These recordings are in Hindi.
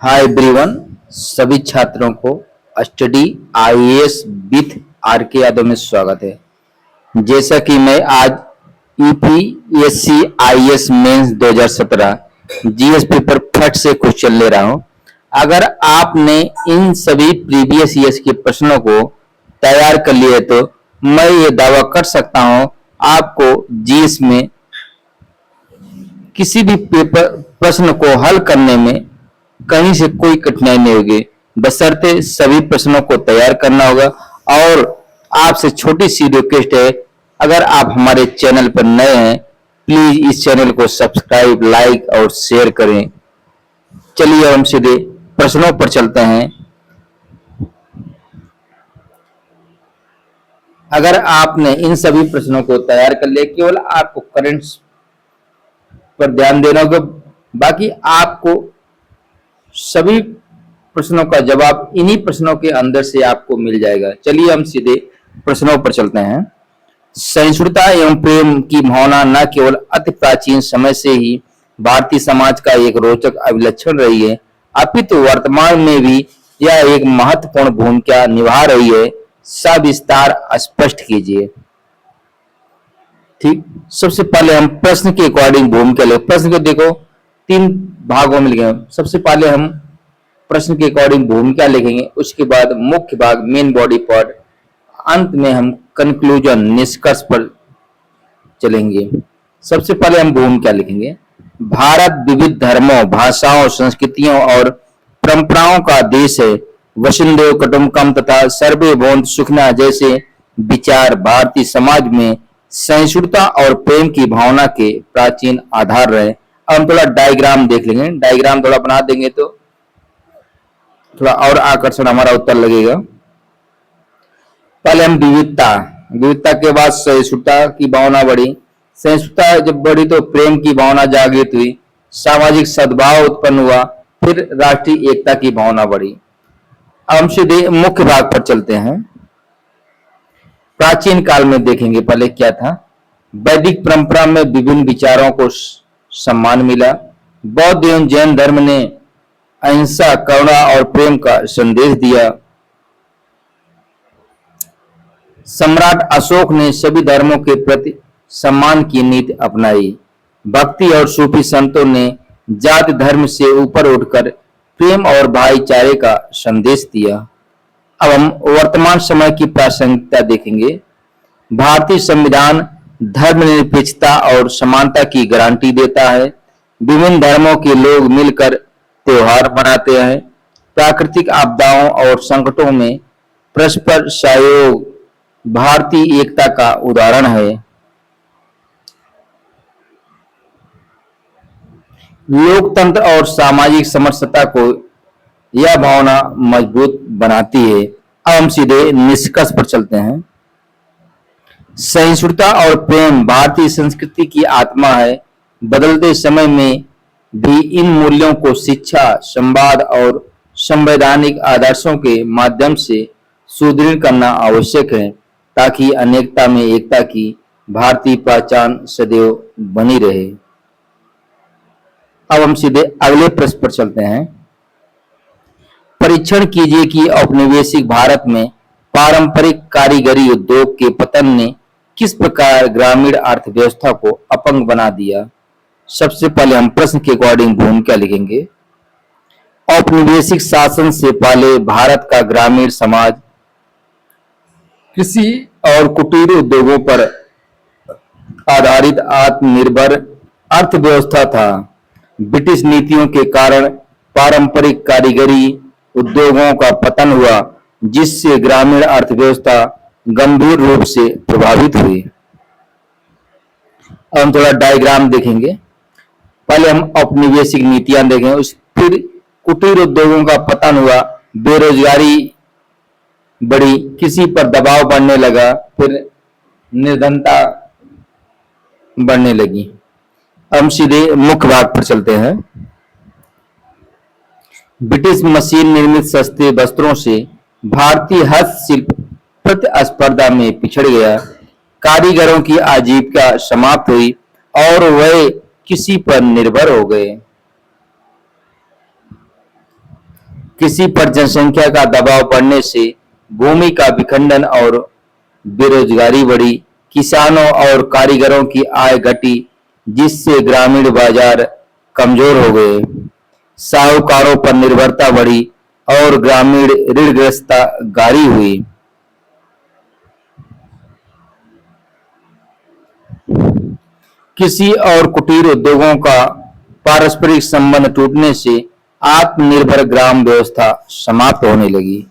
Hi everyone. सभी छात्रों को स्टडी आईएएस विथ आर के यादव में स्वागत है। जैसा कि मैं आज UPSC IAS mains 2017 GS paper फट से क्वेश्चन ले रहा हूं। अगर आपने इन सभी प्रीवियस ईयर्स के प्रश्नों को तैयार कर लिए तो मैं ये दावा कर सकता हूं आपको जीएस में किसी भी पेपर प्रश्न को हल करने में कहीं से कोई कठिनाई नहीं होगी, बशर्ते सभी प्रश्नों को तैयार करना होगा। और आपसे छोटी सी रिक्वेस्ट है, अगर आप हमारे चैनल पर नए हैं प्लीज इस चैनल को सब्सक्राइब, लाइक और शेयर करें। चलिए हम सीधे प्रश्नों पर चलते हैं। अगर आपने इन सभी प्रश्नों को तैयार कर लिया, केवल आपको करंट्स पर ध्यान देना होगा, बाकी आपको सभी प्रश्नों का जवाब इन्हीं प्रश्नों के अंदर से आपको मिल जाएगा। चलिए हम सीधे प्रश्नों पर चलते हैं। सहिष्णुता एवं प्रेम की भावना न केवल अति प्राचीन समय से ही भारतीय समाज का एक रोचक अभिलक्षण रही है, अपितु वर्तमान में भी यह एक महत्वपूर्ण भूमिका निभा रही है। सविस्तार स्पष्ट कीजिए। ठीक, सबसे पहले हम प्रश्न के अकॉर्डिंग भूमिका ले। प्रश्न को देखो, तीन भागों में लिखेंगे। सबसे पहले हम प्रश्न के अकॉर्डिंग भूमिका लिखेंगे, उसके बाद मुख्य भाग मेन बॉडी पार्ट, अंत में हम कंक्लूजन निष्कर्ष पर चलेंगे। सबसे पहले हम भूमिका लिखेंगे। भारत विविध धर्मों, भाषाओं, संस्कृतियों और परंपराओं का देश है। वसुधैव कुटुंबकम तथा सर्वे भवन्तु सुखिनः जैसे विचार भारतीय समाज में सहिष्णुता और प्रेम की भावना के प्राचीन आधार रहे। अब हम थोड़ा डायग्राम देख लेंगे। डायग्राम थोड़ा बना देंगे तो थोड़ा और आकर्षण हमारा उत्तर लगेगा। पहले हम विविधता के बाद सहिष्णुता की भावना बढ़ी। सहिष्णुता जब बढ़ी तो प्रेम की भावना जागृत हुई, सामाजिक सद्भाव उत्पन्न हुआ, फिर राष्ट्रीय एकता की भावना बढ़ी। अब हम सीधे मुख्य भाग पर चलते हैं। प्राचीन काल में देखेंगे पहले क्या था। वैदिक परंपरा में विभिन्न विचारों को सम्मान मिला। बौद्ध एवं जैन धर्म ने अहिंसा, करुणा और प्रेम का संदेश दिया। सम्राट अशोक ने सभी धर्मों के प्रति सम्मान की नीति अपनाई। भक्ति और सूफी संतों ने जाति धर्म से ऊपर उठकर प्रेम और भाईचारे का संदेश दिया। अब हम वर्तमान समय की प्रासंगिकता देखेंगे। भारतीय संविधान धर्मनिरपेक्षता और समानता की गारंटी देता है। विभिन्न धर्मों के लोग मिलकर त्योहार मनाते हैं। प्राकृतिक आपदाओं और संकटों में परस्पर सहयोग भारतीय एकता का उदाहरण है। लोकतंत्र और सामाजिक समरसता को यह भावना मजबूत बनाती है। अब हम सीधे निष्कर्ष पर चलते हैं। सहिष्णुता और प्रेम भारतीय संस्कृति की आत्मा है। बदलते समय में भी इन मूल्यों को शिक्षा, संवाद और संवैधानिक आदर्शों के माध्यम से सुदृढ़ करना आवश्यक है, ताकि अनेकता में एकता की भारतीय पहचान सदैव बनी रहे। अब हम सीधे अगले प्रश्न पर चलते हैं। परीक्षण कीजिए कि औपनिवेशिक भारत में पारंपरिक कारीगरी उद्योग के पतन ने किस प्रकार ग्रामीण अर्थव्यवस्था को अपंग बना दिया। सबसे पहले हम प्रश्न के अकॉर्डिंग भूमिका लिखेंगे। औपनिवेशिक शासन से पहले भारत का ग्रामीण समाज कृषि और कुटीर उद्योगों पर आधारित आत्मनिर्भर अर्थव्यवस्था था। ब्रिटिश नीतियों के कारण पारंपरिक कारीगरी उद्योगों का पतन हुआ, जिससे ग्रामीण अर्थव्यवस्था गंभीर रूप से प्रभावित हुई। अब हम थोड़ा डायग्राम देखेंगे। पहले हम औपनिवेशिक नीतियां देखें, फिर कुटीर उद्योगों का पतन हुआ, बेरोजगारी बढ़ी, किसी पर दबाव बढ़ने लगा, फिर निर्धनता बढ़ने लगी। हम सीधे मुख्य भाग पर चलते हैं। ब्रिटिश मशीन निर्मित सस्ते वस्त्रों से भारतीय हस्तशिल्प प्रतिस्पर्धा में पिछड़ गया। कारीगरों की आजीविका समाप्त हुई और वे किसी पर निर्भर हो गए। किसी पर जनसंख्या का दबाव पड़ने से भूमि का विखंडन और बेरोजगारी बढ़ी, किसानों और कारीगरों की आय घटी जिससे ग्रामीण बाजार कमजोर हो गए, साहूकारों पर निर्भरता बढ़ी और ग्रामीण ऋणग्रस्तता गाढ़ी हुई। कृषि और कुटीर उद्योगों का पारस्परिक संबंध टूटने से आत्मनिर्भर ग्राम व्यवस्था समाप्त होने लगी।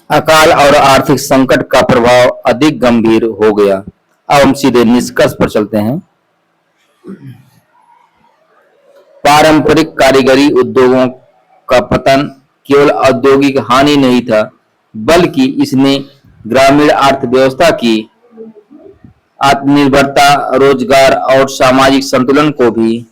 अकाल और आर्थिक संकट का प्रभाव अधिक गंभीर हो गया। अब हम सीधे निष्कर्ष पर चलते हैं। पारंपरिक कारीगरी उद्योगों का पतन केवल औद्योगिक हानि नहीं था, बल्कि इसने ग्रामीण अर्थव्यवस्था की आत्मनिर्भरता, रोजगार और सामाजिक संतुलन को भी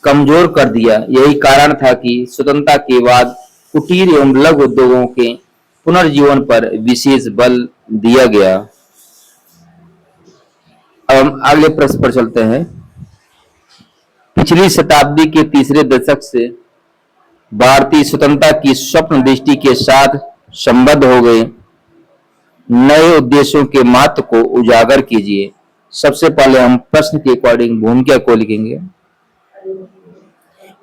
कमजोर कर दिया। यही कारण था कि स्वतंत्रता के बाद कुटीर एवं लघु उद्योगों के पुनर्जीवन पर विशेष बल दिया गया। अब हम अगले प्रश्न पर चलते हैं। पिछली शताब्दी के तीसरे दशक से भारतीय स्वतंत्रता की स्वप्न दृष्टि के साथ संबद्ध हो गए नए उद्देश्यों के महत्व को उजागर कीजिए। सबसे पहले हम प्रश्न के अकॉर्डिंग भूमिका को लिखेंगे।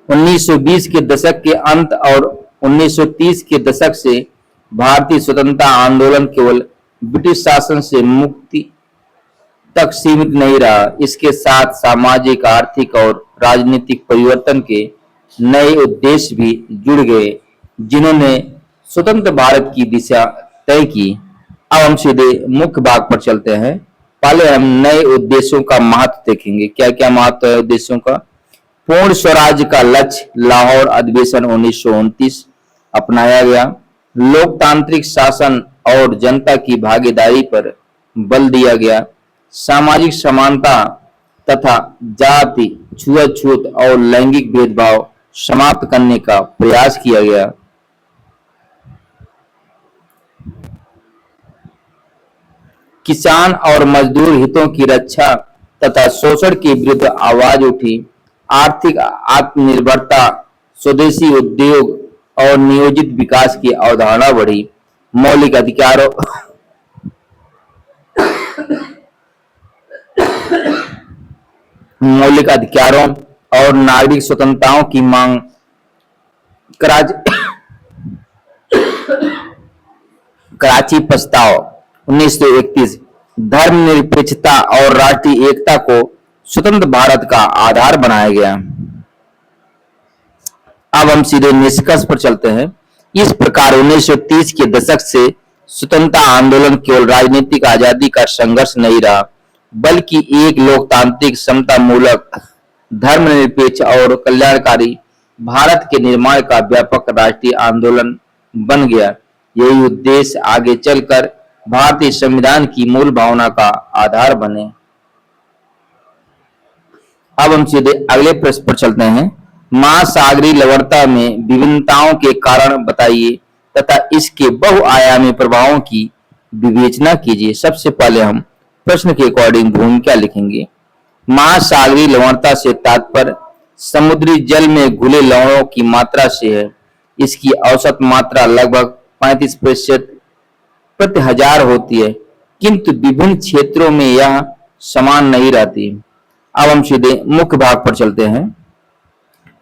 1920 के दशक के अंत और 1930 के दशक से भारतीय स्वतंत्रता आंदोलन केवल ब्रिटिश शासन से मुक्ति तक सीमित नहीं रहा, इसके साथ सामाजिक, आर्थिक और राजनीतिक परिवर्तन के नए उद्देश्य भी जुड़ गए, जिन्होंने स्वतंत्र भारत की दिशा तय की। अब हम सीधे मुख्य भाग पर चलते हैं। पहले हम नए उद्देश्यों का महत्व देखेंगे। क्या क्या महत्व है उद्देश्यों का? पूर्ण स्वराज का लक्ष्य, लाहौर अधिवेशन 1929 अपनाया गया। लोकतांत्रिक शासन और जनता की भागीदारी पर बल दिया गया। सामाजिक समानता तथा जाति, छुआछूत और लैंगिक भेदभाव समाप्त करने का प्रयास किया गया। किसान और मजदूर हितों की रक्षा तथा शोषण के विरुद्ध आवाज उठी। आर्थिक आत्मनिर्भरता, स्वदेशी उद्योग और नियोजित विकास की अवधारणा बढ़ी। मौलिक अधिकारों और नागरिक स्वतंत्रताओं की मांग। कराची प्रस्ताव 1931 धर्मनिरपेक्षता और राष्ट्रीय एकता को स्वतंत्र भारत का आधार बनाया गया। अब हम सीधे निष्कर्ष पर चलते हैं। इस प्रकार 1930 के दशक से स्वतंत्रता आंदोलन केवल राजनीतिक आजादी का संघर्ष नहीं रहा, बल्कि एक लोकतांत्रिक, समतामूलक, धर्मनिरपेक्ष और कल्याणकारी भारत के निर्माण का व्यापक राष्ट्रीय आंदोलन बन गया। यही उद्देश्य आगे चलकर भारतीय संविधान की मूल भावना का आधार बने। अब हम सीधे अगले प्रश्न पर चलते हैं। महासागरीय लवणता में विभिन्नताओं के कारण बताइए तथा इसके बहुआयामी प्रभावों की विवेचना कीजिए। सबसे पहले हम प्रश्न के अकॉर्डिंग भूमिका लिखेंगे। महासागरीय लवणता से तात्पर्य समुद्री जल में घुले लवणों की मात्रा से है। इसकी औसत मात्रा लगभग 35% प्रति हजार होती है, किंतु विभिन्न क्षेत्रों में यह समान नहीं रहती। अब हम सीधे मुख्य भाग पर चलते हैं।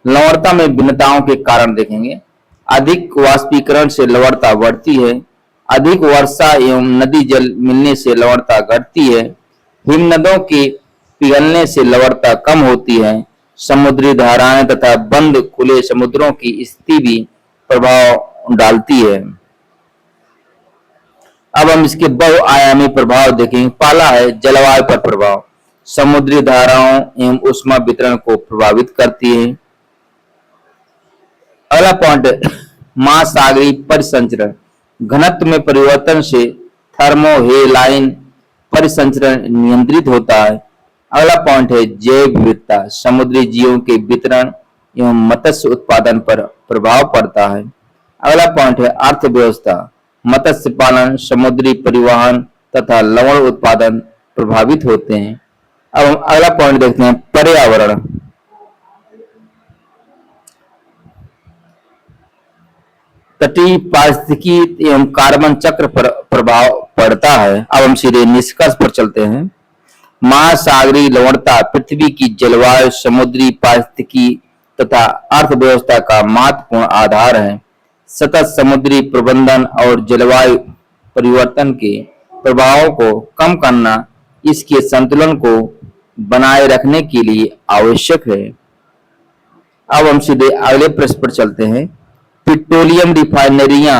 लवणता में भिन्नताओं के कारण देखेंगे। अधिक वाष्पीकरण से लवणता बढ़ती है। अधिक वर्षा एवं नदी जल मिलने से लवणता घटती है। हिमनदों के पिघलने से लवणता कम होती है। समुद्री धाराएं तथा बंद खुले समुद्रों की स्थिति भी प्रभाव डालती है। अब हम इसके बहुआयामी प्रभाव देखेंगे। पहला है जलवायु पर प्रभाव। समुद्री धाराओं एवं ऊष्मा वितरण को प्रभावित करती है। अगला पॉइंट है महासागरीय परिसंचरण। घनत्व में परिवर्तन से थर्मोहेलाइन परिसंचरण नियंत्रित होता है। अगला पॉइंट है जैव विविधता। समुद्री जीवों के वितरण एवं मत्स्य उत्पादन पर प्रभाव पड़ता है। अगला पॉइंट है अर्थव्यवस्था। मत्स्य पालन, समुद्री परिवहन तथा लवण उत्पादन प्रभावित होते हैं। अब हम अगला पॉइंट देखते हैं, पर्यावरण। तटीय पारिस्थितिकी एवं कार्बन चक्र पर प्रभाव पड़ता है। अब हम सीधे निष्कर्ष पर चलते हैं। महासागरीय लवणता पृथ्वी की जलवायु, समुद्री पारिस्थितिकी तथा अर्थव्यवस्था का महत्वपूर्ण आधार है। सतत समुद्री प्रबंधन और जलवायु परिवर्तन के प्रभावों को कम करना इसके संतुलन को बनाए रखने के लिए आवश्यक है। अब हम सीधे अगले प्रश्न पर चलते हैं। पेट्रोलियम रिफाइनरियां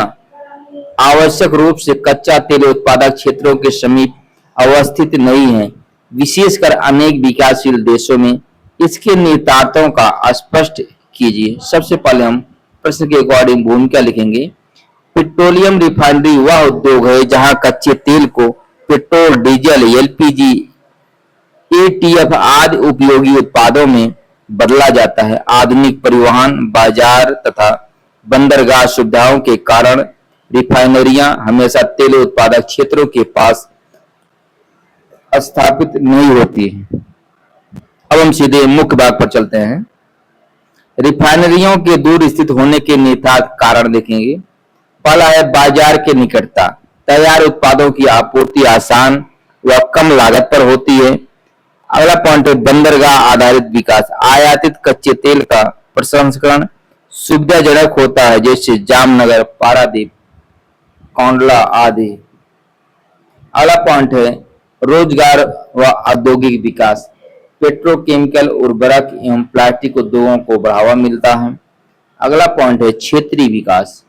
आवश्यक रूप से कच्चा तेल उत्पादक क्षेत्रों के समीप अवस्थित नहीं है, विशेषकर अनेक विकासशील देशों में। इसके निहितार्थों का स्पष्ट कीजिए। सबसे पहले हम प्रश्न के अकॉर्डिंग भूमिका लिखेंगे। पेट्रोलियम रिफाइनरी वह उद्योग है जहां कच्चे तेल को पेट्रोल, डीजल, एलपीजी, एटीएफ आदि उपयोगी उत्पादों में बदला जाता है। आधुनिक परिवहन, बाजार तथा बंदरगाह सुविधाओं के कारण रिफाइनरियां हमेशा तेल उत्पादक क्षेत्रों के पास स्थापित नहीं होती हैं। अब हम सीधे मुख्य भाग पर चलते हैं। रिफाइनरियों के दूर स्थित होने के निहितार्थ कारण देखेंगे। पहला है बाजार के निकटता। तैयार उत्पादों की आपूर्ति आसान व कम लागत पर होती है। अगला पॉइंट है बंदरगाह आधारित विकास। आयातित कच्चे तेल का प्रसंस्करण सुविधाजनक होता है, जैसे जामनगर, पारादीप, कोंडला आदि। अगला पॉइंट है रोजगार व औद्योगिक विकास। पेट्रोकेमिकल, उर्वरक एवं प्लास्टिक उद्योगों को बढ़ावा मिलता है। अगला पॉइंट है क्षेत्रीय विकास।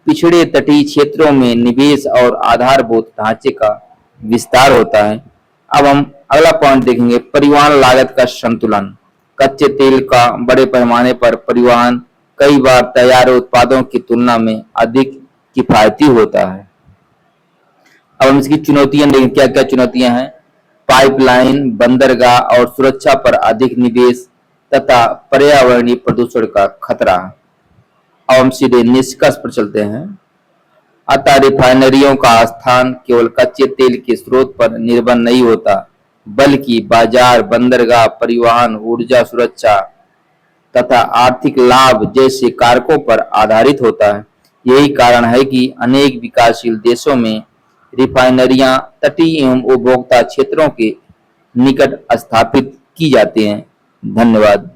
पिछड़े तटीय क्षेत्रों में निवेश और आधारभूत ढांचे का विस्तार होता है। अब हम अगला पॉइंट देखेंगे, परिवहन लागत का संतुलन। कच्चे तेल का बड़े पैमाने पर परिवहन कई बार तैयार उत्पादों की तुलना में अधिक किफायती होता है। अब हम इसकी चुनौतियां देखें, क्या क्या चुनौतियां हैं। पाइपलाइन, बंदरगाह और सुरक्षा पर अधिक निवेश तथा पर्यावरणीय प्रदूषण का खतरा। अब हम सीधे निष्कर्ष पर चलते हैं। अतः रिफाइनरियों का स्थान केवल कच्चे तेल के स्रोत पर निर्भर नहीं होता, बल्कि बाजार, बंदरगाह, परिवहन, ऊर्जा सुरक्षा तथा आर्थिक लाभ जैसे कारकों पर आधारित होता है। यही कारण है कि अनेक विकासशील देशों में रिफाइनरियां तटीय एवं उपभोक्ता क्षेत्रों के निकट स्थापित की जाती हैं। धन्यवाद।